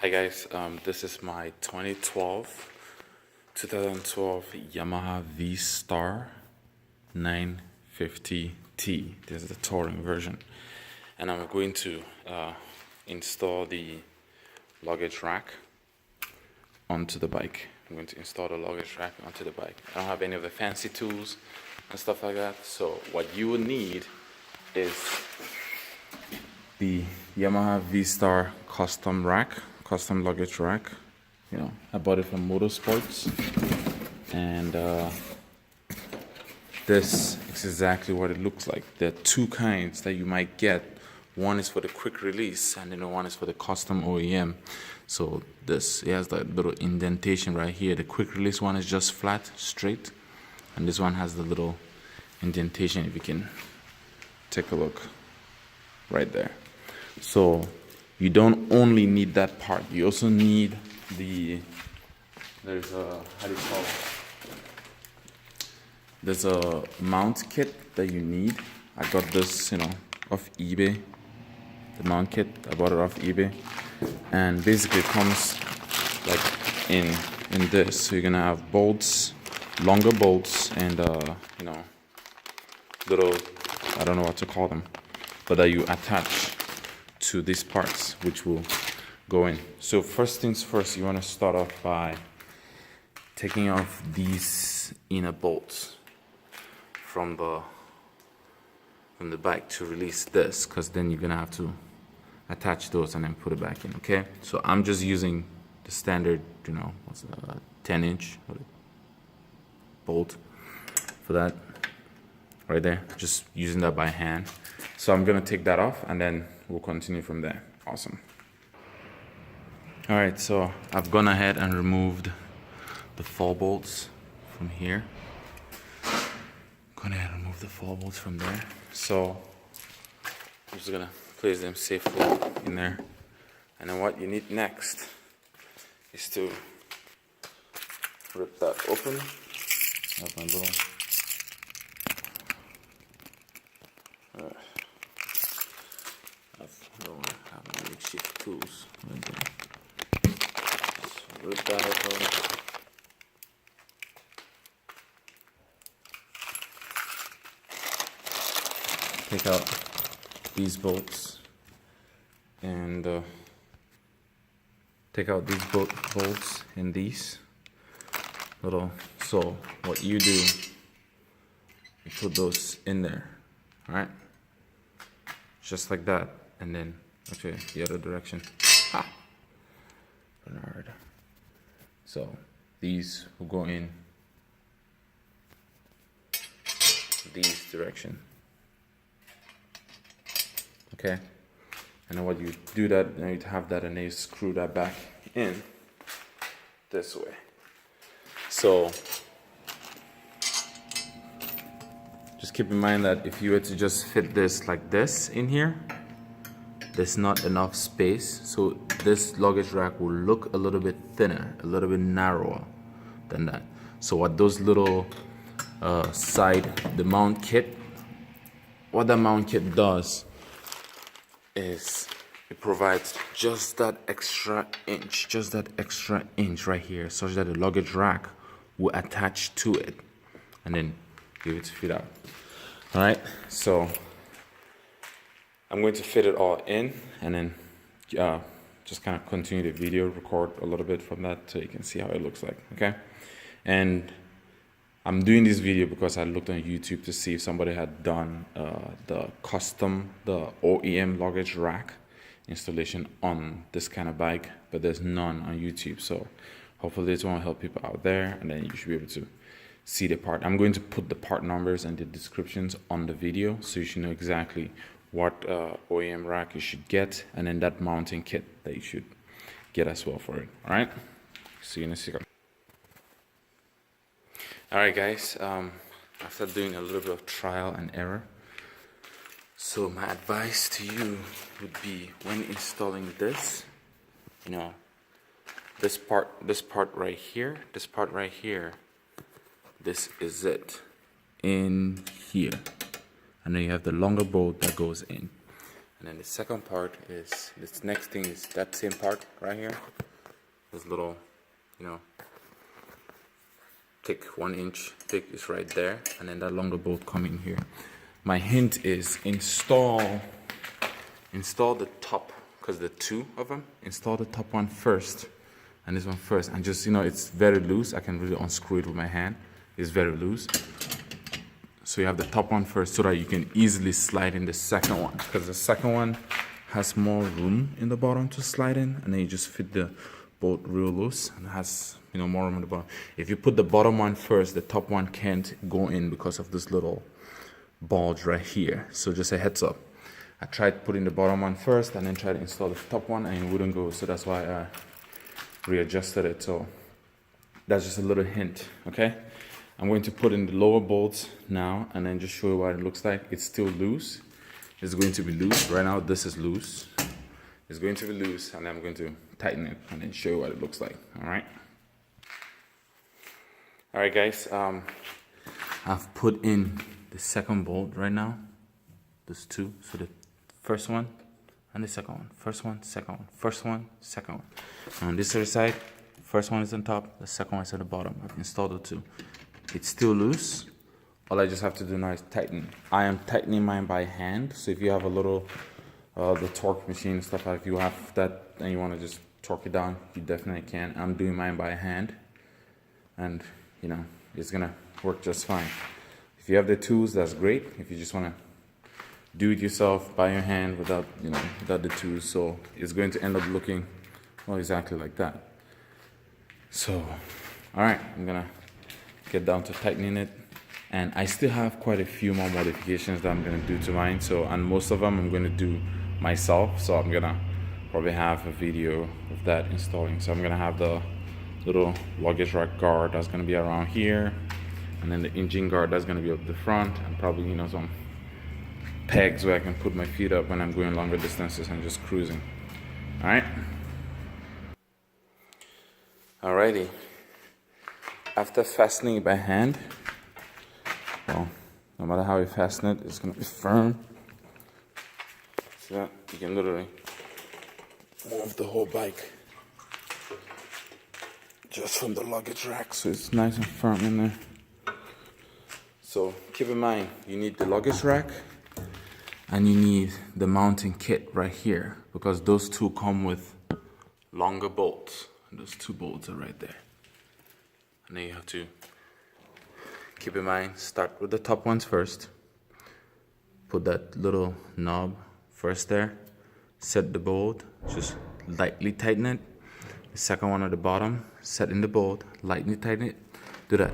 Hi guys, this is my 2012 Yamaha V-Star 950T. This is the touring version, and I'm going to install the luggage rack onto the bike. I'm going to install the luggage rack onto the bike. I don't have any of the fancy tools and stuff like that, so what you will need is the Yamaha V-Star custom luggage rack. You know, I bought it from Motorsports, and this is exactly what it looks like. There are two kinds that you might get. One is for the quick release, and then one is for the custom OEM. So it has that little indentation right here. The quick release one is just flat, straight, and this one has the little indentation. If you can take a look right there. So you don't only need that part, you also need there's a mount kit that you need. I got this, off eBay. The mount kit, I bought it off eBay, and basically it comes like in this. So you're gonna have bolts, longer bolts, and little, I don't know what to call them, but that you attach to these parts, which will go in. So first things first, you want to start off by taking off these inner bolts from the bike to release this, because then you're gonna have to attach those and then put it back in. Okay, so I'm just using the standard 10-inch bolt for that right there, just using that by hand. So I'm gonna take that off and then we'll continue from there. Awesome. All right, so I've gone ahead and removed the 4 bolts from here. Gone ahead and remove the 4 bolts from there. So I'm just gonna place them safely in there. And then what you need next is to rip that open. I have my little I don't have any makeshift tools right there. So rip that open. Take out these bolts and take out these bolts and these little. So what you do, you put those in there, all right? Just like that, and then okay, the other direction. Ha! Bernard. So these will go in these direction. Okay, and then what you do that, then you have that, and then you screw that back in this way. So just keep in mind that if you were to just fit this like this in here, there's not enough space, so this luggage rack will look a little bit thinner, a little bit narrower than that. So what those little the mount kit, what that mount kit does is it provides just that extra inch right here, such that the luggage rack will attach to it and then give it to fit out. All right, so I'm going to fit it all in, and then just kind of continue the video, record a little bit from that so you can see how it looks like. Okay, and I'm doing this video because I looked on YouTube to see if somebody had done the OEM luggage rack installation on this kind of bike, but there's none on YouTube. So hopefully this one will help people out there, and then you should be able to see the part. I'm going to put the part numbers and the descriptions on the video, so you should know exactly what OEM rack you should get, and then that mounting kit that you should get as well for it. All right, see you in a second. All right, guys, after doing a little bit of trial and error, so my advice to you would be, when installing this, this part right here, this is it in here, and then you have the longer bolt that goes in, And then the second part is, this next thing is that same part right here. This little, you know, thick 1 inch thick is right there, and then that longer bolt coming here. My hint is install the top, because there are 2 of them. Install the top one first and this one first, and just, you know, it's very loose. I can really unscrew it with my hand. It's very loose. So you have the top one first so that you can easily slide in the second one, because the second one has more room in the bottom to slide in, and then you just fit the bolt real loose and it has, you know, more room in the bottom. If you put the bottom one first, the top one can't go in because of this little bulge right here. So just a heads up. I tried putting the bottom one first and then tried to install the top one, and it wouldn't go, so that's why I readjusted it. So that's just a little hint, okay? I'm going to put in the lower bolts now and then just show you what it looks like. It's still loose. It's going to be loose. Right now this is loose. It's going to be loose, and I'm going to tighten it and then show you what it looks like. Alright guys, I've put in the second bolt right now. There's 2, so the first one and the second one. First one, second one. First one, second one. And on this other side, first one is on top, the second one is at the bottom. I've installed the 2. It's still loose. All I just have to do now is tighten. I am tightening mine by hand, so if you have a little the torque machine and stuff, if you have that and you want to just torque it down, you definitely can. I'm doing mine by hand, and you know, it's gonna work just fine. If you have the tools, that's great. If you just want to do it yourself by your hand without, you know, without the tools, so it's going to end up looking, well, exactly like that. So all right, I'm gonna get down to tightening it, and I still have quite a few more modifications that I'm gonna do to mine. So, and most of them I'm gonna do myself, so I'm gonna probably have a video of that installing. So I'm gonna have the little luggage rack guard that's gonna be around here, and then the engine guard that's gonna be up the front, and probably, you know, some pegs where I can put my feet up when I'm going longer distances and just cruising. All right. Alrighty. After fastening it by hand, well, no matter how you fasten it, it's gonna be firm. See that? You can literally move the whole bike just from the luggage rack, so it's nice and firm in there. So keep in mind, you need the luggage rack and you need the mounting kit right here, because those 2 come with longer bolts. And those 2 bolts are right there. And then you have to keep in mind, start with the top ones first. Put that little knob first there. Set the bolt, just lightly tighten it. The second one at the bottom, set in the bolt, lightly tighten it. Do that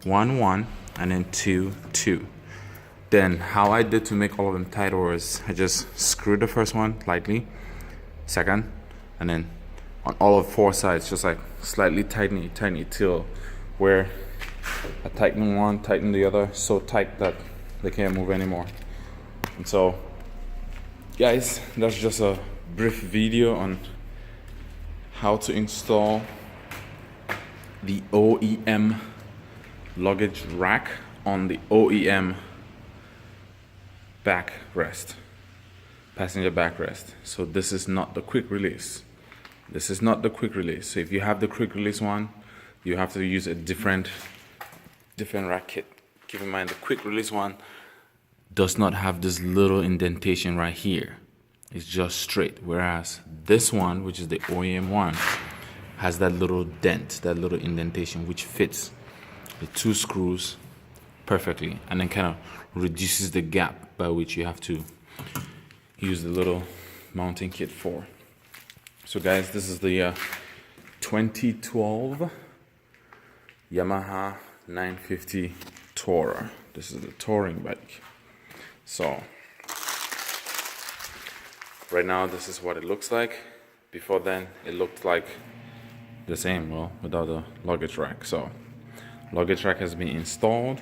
1, 1, and then 2, 2. Then how I did to make all of them tight was I just screwed the first one lightly, second, and then on all of 4 sides, just like slightly tighten it till where I tighten one, tighten the other so tight that they can't move anymore. And so, guys, that's just a brief video on how to install the OEM luggage rack on the OEM backrest, passenger backrest. So this is not the quick release. This is not the quick release. So if you have the quick release one, you have to use a different rack kit. Keep in mind, the quick release one does not have this little indentation right here. It's just straight. Whereas this one, which is the OEM one, has that little dent, that little indentation, which fits the 2 screws perfectly, and then kind of reduces the gap by which you have to use the little mounting kit for. So guys, this is the 2012 Yamaha 950 Tourer. This is the touring bike. So right now this is what it looks like. Before then it looked like the same, well, without the luggage rack. So luggage rack has been installed,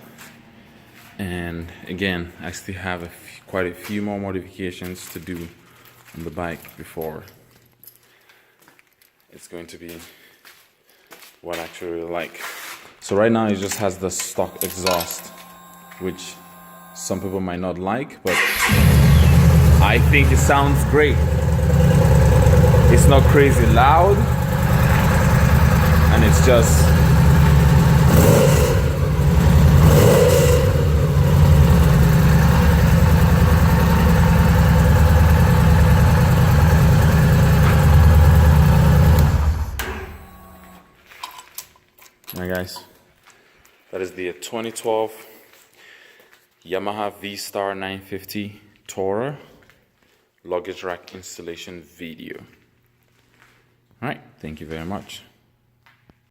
and again, I still have quite a few more modifications to do on the bike before it's going to be what I actually like. So right now it just has the stock exhaust, which some people might not like, but I think it sounds great. It's not crazy loud, and it's just alright guys, that is the 2012 Yamaha V-Star 950 Tourer luggage rack installation video. Alright, thank you very much.